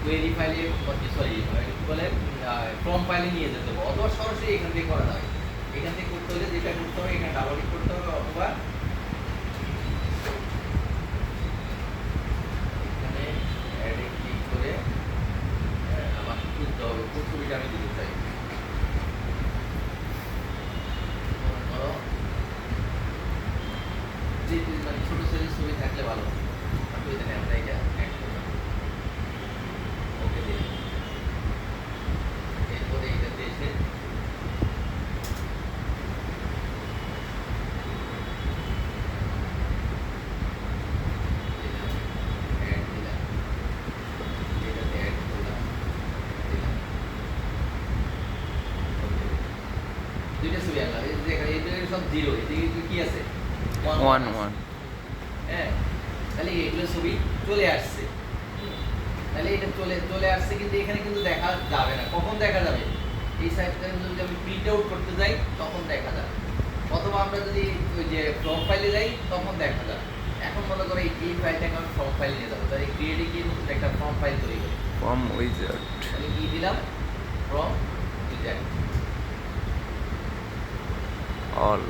Query ফাইলে sorry বলে form ফাইলে নিয়ে যেতে হবে, অথবা সরাসরি এখান থেকে করা যাবে। এখান থেকে করতে হলে যেটা করতে হবে, এখানে ডাবল ক্লিক করতে হবে, অথবা এখানে অ্যাডে ক্লিক করে আমার খুলতে হবে কোন ছবিটা আমি দিতে চাই। ধরো যে মানে ছোট সাইজের ছবি থাকলে ভালো, অসুবিধা নেই, আমরা এটা অ্যাড করলাম, ওকে দিই। এরপরে এটাতে এসে দুইটা ছবি আনলাম, এই যে এখানে এটা সব জিরো, এদিকে কি আছে 1 1। হ্যাঁ, তাহলে এগুলো ছবি চলে আসছে। তাহলে এটা চলে আসছে, কিন্তু এখানে কিন্তু দেখা যাবে না। কখন দেখা যাবে? এই সাইডটা যদি আমি প্রিন্ট আউট করতে যাই তখন দেখা যাবে, অথবা আমরা যদি ওই যে ফ্রম ফাইলে যাই তখন দেখা যাবে। এখন মনে করো এই ফাইলটাকে আমি ফর্ম ফাইলে নিয়ে যাবো, তাহলে ক্রিয়েটে গিয়ে নতুন একটা ফর্ম ফাইল তৈরি করি। Form wizard. তাহলে কি দিলাম? Form wizard all.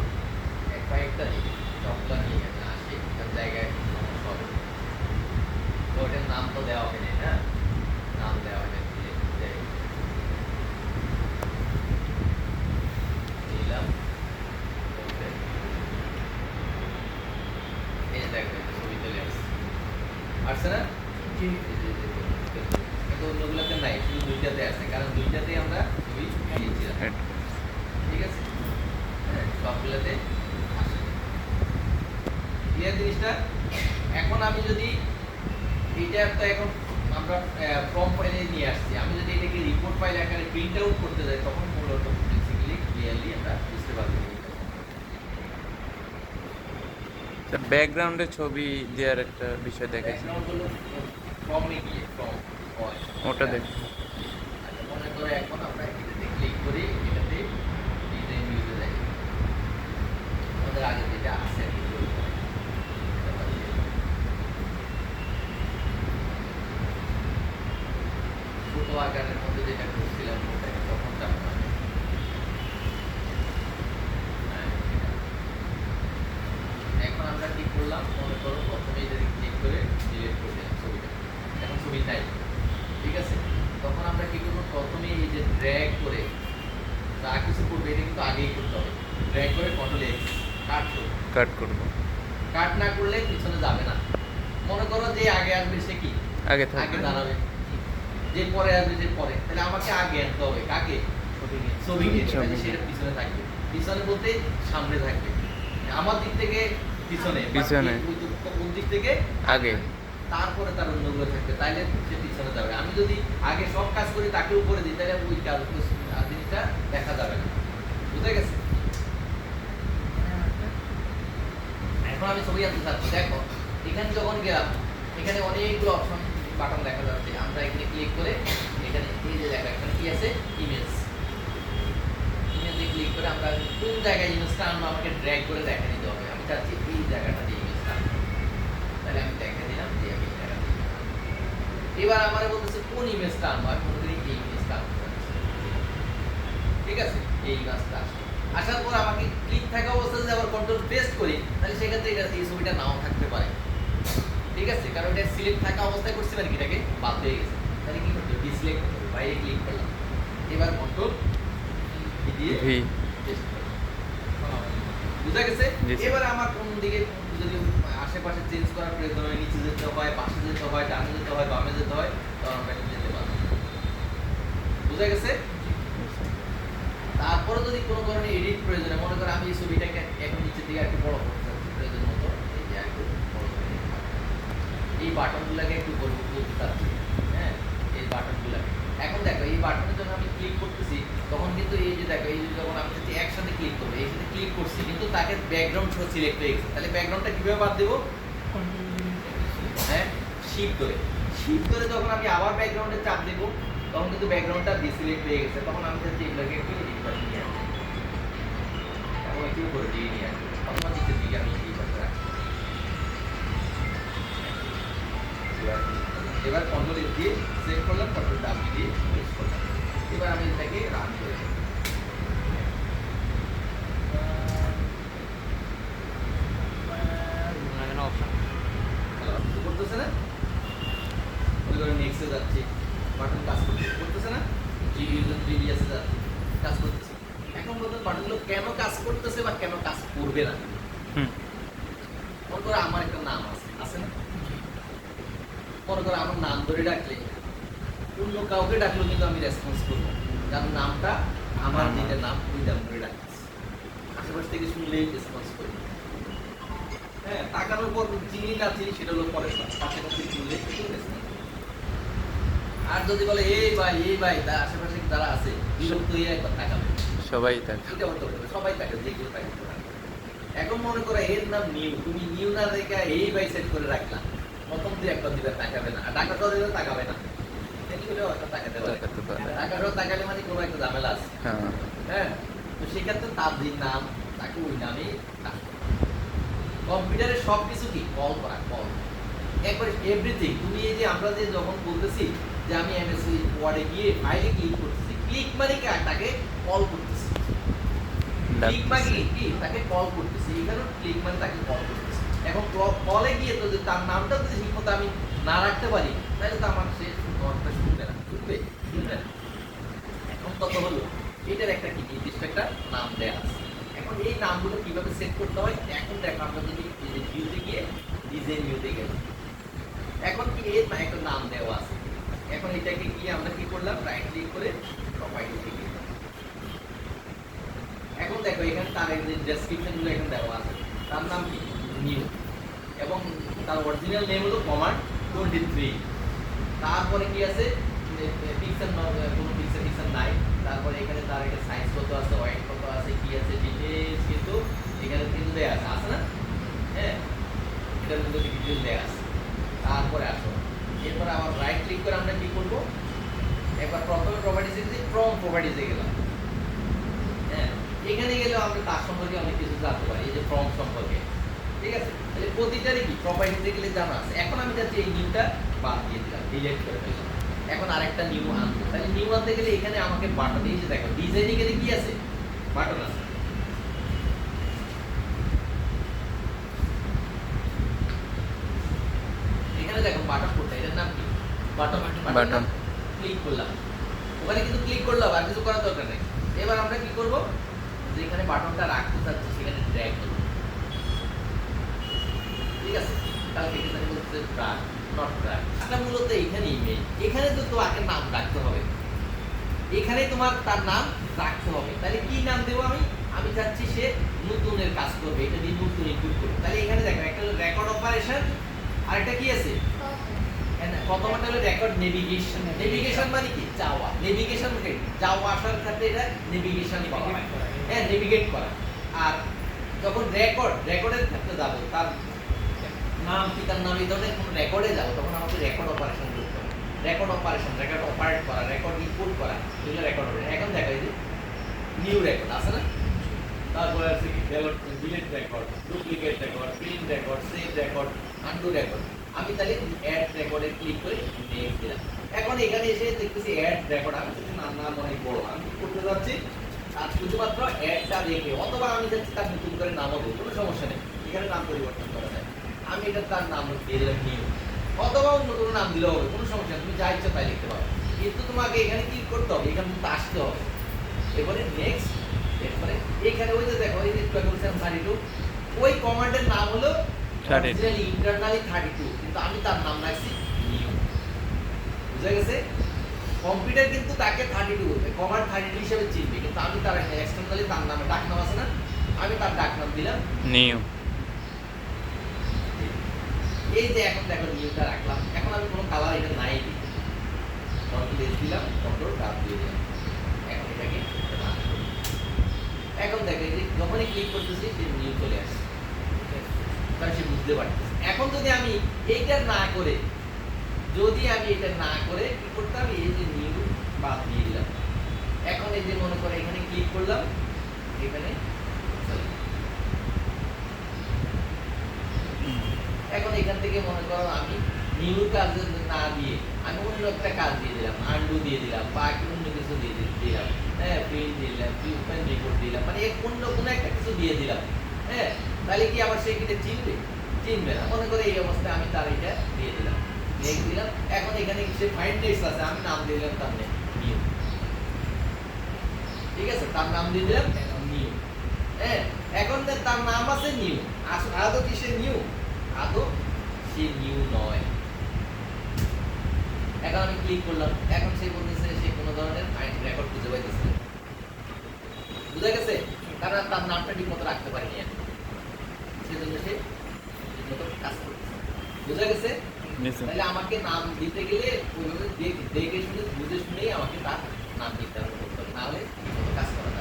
একটা দিই, সবগুলো নিয়ে আসে তার জায়গায় সমস্যা হবে। তো ওটার নাম তো দেওয়া হয়নি, হ্যাঁ নাম দেওয়া হয়নি, দিলাম। এই যে দেখো ছবি চলে আসছে না? কিন্তু অন্যগুলোতে নাই, শুধু দুইটাতে আছে, কারণ দুইটাতে আমরা ছবি দিয়েছিলাম। ঠিক আছে, হ্যাঁ সবগুলোতে আসে। ক্লিয়ার জিনিসটা? এখন আমি যদি এইটা তো এখন আমরা ফর্ম ফাইলে নিয়ে আসছি, আমি যদি এটাকে রিপোর্ট ফাইল আকারে প্রিন্ট আউট করতে যাই তখন মূলত বেসিক্যালি ক্লিয়ারলি আমরা বুঝতে পারবো। স্যার ব্যাকগ্রাউন্ডে ছবি দেওয়ার একটা বিষয় দেখাইছি, ব্যাকগ্রাউন্ড হলো ফর্মে গিয়ে ফর্ম হয় ওটা দেখ। আচ্ছা, মনে করে এখন আমরা এটাতে ক্লিক করি, এটাতে ডিজাইন ভিউতে যাই, আমাদের আগে যেটা আছে ছোট আকারের মধ্যে যেটা করছিলাম ওটাকে তখন চাপতে হবে। এখন আমরা কি করলাম, মনে করো প্রথমে এটাতে ক্লিক করে ডিলিট করে দিলাম ছবিটা, এখন ছবি নাই। ঠিক আছে, তখন আমরা কি করবো, প্রথমে এই যে ড্র্যাগ করে যা কিছু করবে এটা কিন্তু আগেই করতে হবে, ড্র্যাগ করে কন্ট্রোল এক্স কাট করব। কাট না করলে পিছনে যাবে না। মনে করো যে আগে আসবে সে কি আগে আগে থাকবে। দাঁড়াবে, যে পরে আসবে যে পরে, তাহলে আমাকে আগে আনতে হবে কাকে? ছবিকে, তাহলে সেটা পিছনে থাকবে। পিছনে বলতে সামনে থাকবে, আমার দিক থেকে পিছনে, পিছনে। ওর দিক থেকে আগে। তারপরে তার অন্যগুলো থাকবে, তাইলে সে পিছনে যাবে। আমি যদি আগে সব কাজ করি তাকে উপরে দিই, তাহলে ওই কাজ জিনিসটা দেখা যাবে না। বুঝে গেছে? এখন আমি ছবি আনতে চাচ্ছি, দেখো এখানে যখন গেলাম এখানে অনেকগুলো অপশন বাটন দেখা যাচ্ছে, আমরা এখানে ক্লিক করে এখানে এই যে দেখা এখানে কি আছে, ইমেজ, ইমেজে ক্লিক করে আমরা কোন জায়গায় ইমেজটা আনবো আমাকে ড্র্যাগ করে দেখা দিতে হবে। আমি চাচ্ছি এই জায়গাটা দিয়ে ইমেজটা, তাহলে আমি দেখা দিলাম যে আমি এই জায়গাটা দিয়ে। এবার আমার বলতেছে কোন ইমেজটা আনবো, আমি মনে করি এই ইমেজটা আনবো। ঠিক আছে, এই ইমেজটা আসলো, আসার পর আমাকে ক্লিক থাকা অবস্থায় যদি আবার কন্ট্রোল পেস্ট করি তাহলে সেক্ষেত্রে এটা এই ছবিটা নাও থাকতে পারে। ঠিক আছে, কারণ এটা সিলেক্ট থাকা অবস্থায় করছি মানে কি এটাকে বাদ হয়ে গেছে, তাহলে কি করতে হবে, ডিসিলেক্ট করতে হবে, বাইরে ক্লিক করলাম, এবার কন্ট্রোল দিয়ে ভি। পেস্ট করলাম। বুঝা গেছে? এবার আমার কোন দিকে যদি আশেপাশে চেঞ্জ করার প্রয়োজন হয়, নিচে যেতে হয়, পাশে যেতে হয়, ডানে যেতে হয়, বামে যেতে হয়, তখন আমরা যেতে পারবো। বুঝা গেছে? তারপরে যদি কোনো কারণে এডিট প্রয়োজন হয়, মনে করো আমি এই ছবিটাকে এখন নিচের দিকে একটু বড় করতে চাচ্ছি প্রয়োজন মতো, এই যে একটু বড় করে দিলাম। এই বাটনগুলোকে একটু বলতে চাচ্ছি, হ্যাঁ এই বাটনগুলোকে। এখন দেখো এই বাটনে যখন আমি ক্লিক করতেছি তখন কিন্তু এই যে দেখো এই যে যখন আমি যদি একসাথে ক্লিক করবো, এই সাথে ক্লিক করছি কিন্তু তাকে ব্যাকগ্রাউন্ড সহ সিলেক্ট হয়ে গেছে, তাহলে ব্যাকগ্রাউন্ডটা কিভাবে বাদ দেবো? হ্যাঁ শিফট ধরে যখন আমি আবার ব্যাকগ্রাউন্ডে চাপ দেবো তখন কিন্তু ব্যাকগ্রাউন্ডটা ডিসিলেক্ট হয়ে গেছে, তখন আমি চাচ্ছি এগুলোকে একটু এডিট করে নিয়ে আসবো, এবং একটু উপরে দিয়ে নিয়ে আসবো, অথবা নিচের দিকে আমি এই পাশে রাখবো। এবার কন্ট্রোল দিয়ে সেভ করলাম, মনে করেন নেক্সটে যাচ্ছে, বাটন কাজ করতেছে না, ইউজার প্রিভিয়াসে যাচ্ছে, কাজ করতেছে। এখন বলতে বাটনগুলো কেন কাজ করতেছে বা কেন কাজ করবে না। হুম। মনে করো আমার একটা নাম আছে, আছে না? মনে করো আমার নাম ধরে ডাকলে অন্য কাউকে ডাকলেও কিন্তু আমি রেসপন্স করবো, কারণ নামটা আমার যেটা নাম ওই নাম ধরে ডাকতেছে, আশেপাশ থেকে শুনলেই রেসপন্স করি। হ্যাঁ, তাকানোর পর চিনি না চিনি সেটা হলো পরের পাশাপাশি চিনলে রেসপন্স। আর যদি বলে এই ভাই তার আশেপাশে যারা আছে বিরক্ত হয়ে একবার তাকাবে, সবাই তাকে এটা হতে হবে, সবাই তাকে যেগুলো তাকে। এখন মনে করো এর নাম নিউ, তুমি নিউ না দেখে এই ভাই সেট করে রাখলাম, প্রথম দিয়ে একবার দিবে তাকাবে না, টাকাটা দিলে তাকাবে না, এগুলো হয়তো তাকাতে পারে। তাকাতে পারে। টাকাটাও তাকালে মানে কোনো একটা ঝামেলা আছে। হ্যাঁ। হ্যাঁ, তো সেক্ষেত্রে তার যে নাম তাকে ওই নামেই ডাকতে হবে। কম্পিউটারে সব কিছু কি কল করা, কল একবার এভরিথিং। তুমি এই যে আমরা যে যখন বলতেছি যে আমি এমএস ওয়ার্ডে গিয়ে ফাইলে ক্লিক করতেছি, ক্লিক মানে কি তাকে কল করতেছি, ক্লিক মানে কি তাকে কল করতেছি, এখানে ক্লিক মানে তাকে কল করতেছি। এখন কলে গিয়ে তো যে তার নামটা যদি ঠিকমতো আমি না রাখতে পারি তাহলে তো আমার সে গল্পটা শুনবে না, শুনবে শুনবে না। এখন কত হলো এটার একটা কি নির্দিষ্ট একটা নাম দেওয়া আছে। এখন এই নামগুলো কিভাবে সেট করতে হয়, এখন দেখো আমরা যদি ভিউতে গিয়ে ডিজাইন ভিউতে গেলাম, এখন কি এর একটা নাম দেওয়া আছে। এখন এটাকে গিয়ে আমরা কি করলাম, রাইট ক্লিক করে প্রোফাইলে গিয়ে এখন দেখো এখানে তার ডেসক্রিপশন গুলো এখানে দেওয়া আছে, তার নাম কি নিউ, এবং তার অরিজিনাল নেম হলো কমান্ড 23। তারপরে কি আছে পিক্সেল, কোনো পিক্সেল নাই। তারপরে এখানে তার একটা সাইজ কত আছে, ওয়েট কত আছে, কি আছে ডিটেইলস কিন্তু এখানে কিন্তু দেয়া আছে, আছে না? হ্যাঁ, এটার মধ্যে ডিটেইলস দেয়া আছে। তারপরে আসো, এরপর আবার রাইট ক্লিক করে আমরা কি করব, একবার প্রথমে প্রপার্টিজে গিয়ে ফ্রম প্রপার্টিজে গেলাম। হ্যাঁ, এখানে গেলেও আমরা তার সম্পর্কে অনেক কিছু জানতে পারি, এই যে ফর্ম সম্পর্কে। ঠিক আছে, তাহলে প্রতিটারই কি প্রপার্টিতে গেলে জানা আছে। এখন আমি যাচ্ছি এই নিউটা বাদ দিয়ে দিলাম, ডিলিট করে ফেললাম, এখন আরেকটা নিউ আনবো। তাহলে নিউ আনতে গেলে এখানে আমাকে বাটন, এই যে দেখো ডিজাইনে গেলে কি আছে, বাটন আছে। এখানে দেখো বাটন কোথায়, এটার নাম কি বাটন, বাটন ক্লিক করলাম, ওখানে কিন্তু ক্লিক করলাম, আর কিছু করার দরকার নেই। এবার আমরা কি করব, যেখানে বাটনটা রাখতে চাচ্ছি সেখানে ড্র্যাগ করব। ঠিক আছে, কালকে এখানে বলতে ড্র্যাগ নট ড্র্যাগ, এটা মূলত এখানেই মেইন। এখানে তো তোমাকে নাম রাখতে হবে, এখানে তোমার তার নাম রাখতে হবে। তাহলে কি নাম দেবো আমি, আমি চাচ্ছি সে নতুনের কাজ করবে, এটা দিয়ে নতুন ইনপুট করবে। তাহলে এখানে দেখো একটা রেকর্ড অপারেশন, আর একটা কি আছে, প্রথমটা হলো রেকর্ড নেভিগেশন। নেভিগেশন মানে কি যাওয়া, নেভিগেশন কি যাওয়া আসার ক্ষেত্রে এটা নেভিগেশন বলা হয়। হ্যাঁ, নেভিগেট করা। আর যখন রেকর্ডের ক্ষেত্রে যাব, তার নাম কি, তার নাম এই ধরনের কোন রেকর্ডে যাব, তখন আমাকে রেকর্ড অপারেশন করতে হবে। রেকর্ড অপারেশন, রেকর্ড অপারেট করা, রেকর্ড ইনপুট করা, এগুলো রেকর্ড হবে। এখন দেখা যায় যে নিউ রেকর্ড আছে না, তারপরে আছে কি delete record, duplicate record, print record, save record, undo record. আমি তাহলে অ্যাড রেকর্ডে ক্লিক করে নেক্সট দিলাম। এখন এখানে এসে দেখতেছি অ্যাড রেকর্ড, আমি নাম অনেক বড়, আমি কি করতে যাচ্ছি, আর শুধুমাত্র অ্যাডটা রেখে, অথবা আমি যাচ্ছি তার নতুন করে নামও দেবো, কোনো সমস্যা নেই, এখানে নাম পরিবর্তন করা যায়। আমি এটা তার নাম দিয়ে দিলাম নিউ, অথবা অন্য কোনো নাম দিলেও হবে, কোনো সমস্যা নেই, তুমি যা ইচ্ছা তাই লিখতে পারো। কিন্তু তোমাকে এখানে কি করতে হবে, এখানে কিন্তু আসতে হবে। এবারে নেক্সট, এরপরে এখানে ওই যে দেখো এই যে 32, ওই কমান্ডের নাম হলো অরিজিনালি ইন্টারনালি 32, কিন্তু আমি তার নাম রাখছি নিউ। বুঝা গেছে? কম্পিউটার কিন্তু তাকে 32 বলবে, কমান্ড 32 হিসেবে চিনবে, কিন্তু আমি তার এক্সটারনালি তার নামে ডাকনাম আছে না, আমি তার ডাকনাম দিলাম নিউ। এই যে এখন দেখো নিউটা রাখলাম। এখন আমি কোনো কালার এটা নাই দিই, কন্ট্রোল এস দিলাম, কন্ট্রোল ডাব দিয়ে দিলাম। এখন এটাকে রান করি। এখন দেখো এই যে যখনই ক্লিক করতেছি সে নিউ চলে আসে, তাহলে সে বুঝতে পারতেছে। এখন যদি আমি এইটা না করে, যদি আমি এটা না করে কি করতাম, এই যে নিউ বাদ দিয়ে দিলাম। এখন এই যে মনে করে এখানে ক্লিক করলাম, এখানে এখন এখান থেকে মনে করো আমি নিউ কাজ না দিয়ে আমি অন্য একটা কাজ দিয়ে দিলাম, আন্ডু দিয়ে দিলাম, বা অন্য কিছু দিয়ে দিলাম, হ্যাঁ প্রিন্ট দিলাম, ওপেন রিপোর্ট দিলাম, মানে অন্য কোনো একটা কিছু দিয়ে দিলাম। হ্যাঁ, তাহলে কি আবার সে কিটা চিনবে? চিনবে না। মনে করে এই অবস্থায় আমি তার এটা দিয়ে দিলাম, নেক্সট দিলাম। এখন এখানে যে ফাইন্ড টেক্সট আছে আমি নাম দিলাম তার নিউ। ঠিক আছে, তার নাম দিয়ে দিলাম নিউ। হ্যাঁ, এখন তার নাম আছে নিউ। আদৌ কি সে নিউ? আদৌ সে নিউ নয়। এখন আমি ক্লিক করলাম, এখন সে বলতেছে সে কোনো ধরনের আইডি রেকর্ড খুঁজে পাইতেছে না। বুঝা গেছে? কারণ তার নামটা ঠিক মতো রাখতে পারিনি আমি, সেজন্য সে ঠিক মতো কাজ করতেছে। বুঝা গেছে? তাহলে আমাকে নাম দিতে গেলে ওইভাবে দেখে শুনে বুঝে শুনেই আমাকে তার নাম দিতে হবে, না হলে ঠিক মতো কাজ করা